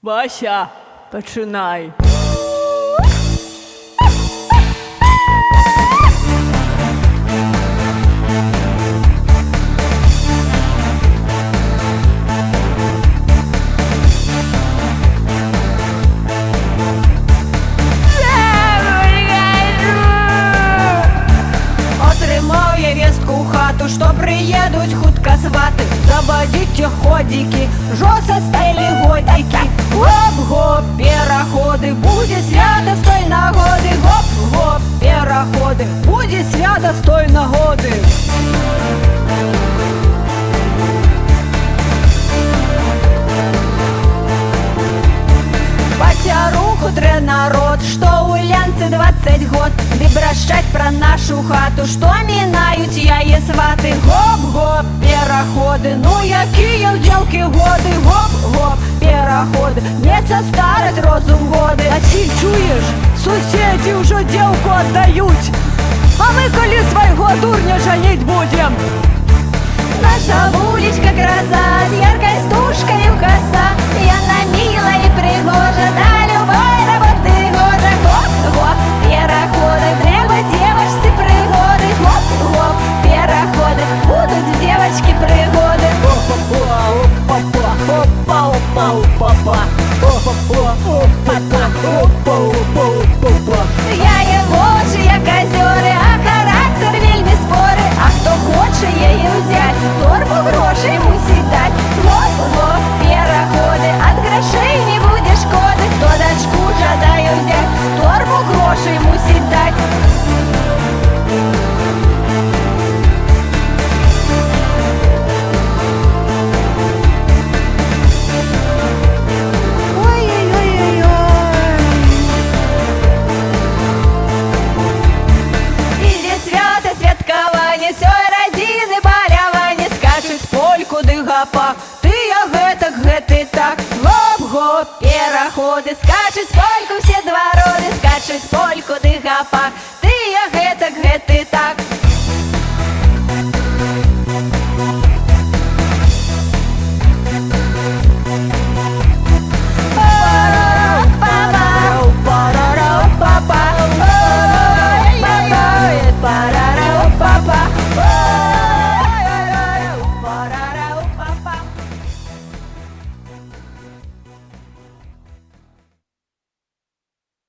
Вася, починай. Отримав я вестку в хату, що приїдуть хутко свати. Заводите ходики, жосостелі годики. Гоп-гоп, переходи, буде свято з той нагоди. Гоп-гоп, переходи, буде свято з той нагоди. Руку тре народ, что у Ленцы 20 год. Ды брашчаць про нашу хату, что минают яе сваты. Гоп-гоп, пераходы, ну якія ў дзелкі годы. Гоп-гоп, пераходы, не состараць розум годы. А ці чуеш? Суседи уже девку отдают. А мы коли свайго дурня жанить будем? Наша вулічка гроза, з яркой стужкой у коса. Яна мила и пригожа, да любой работы гожа. Гоп-гоп, пераходы, трэба девочцы пригоды. Гоп-гоп, пераходы, будут девочки пригоды. Я его же, я козёры, а характер вельми споры. А хто хоче її взять, торбу грошей мусить дать. Гоп-гоп, пераходи, от грошей не буде шкоди. Хто дочку жадає взять, торбу грошей мусить дать. Гэты так, гоп-гоп, пераходы, скачуць польку все двороды, скачуць польку ды гапак.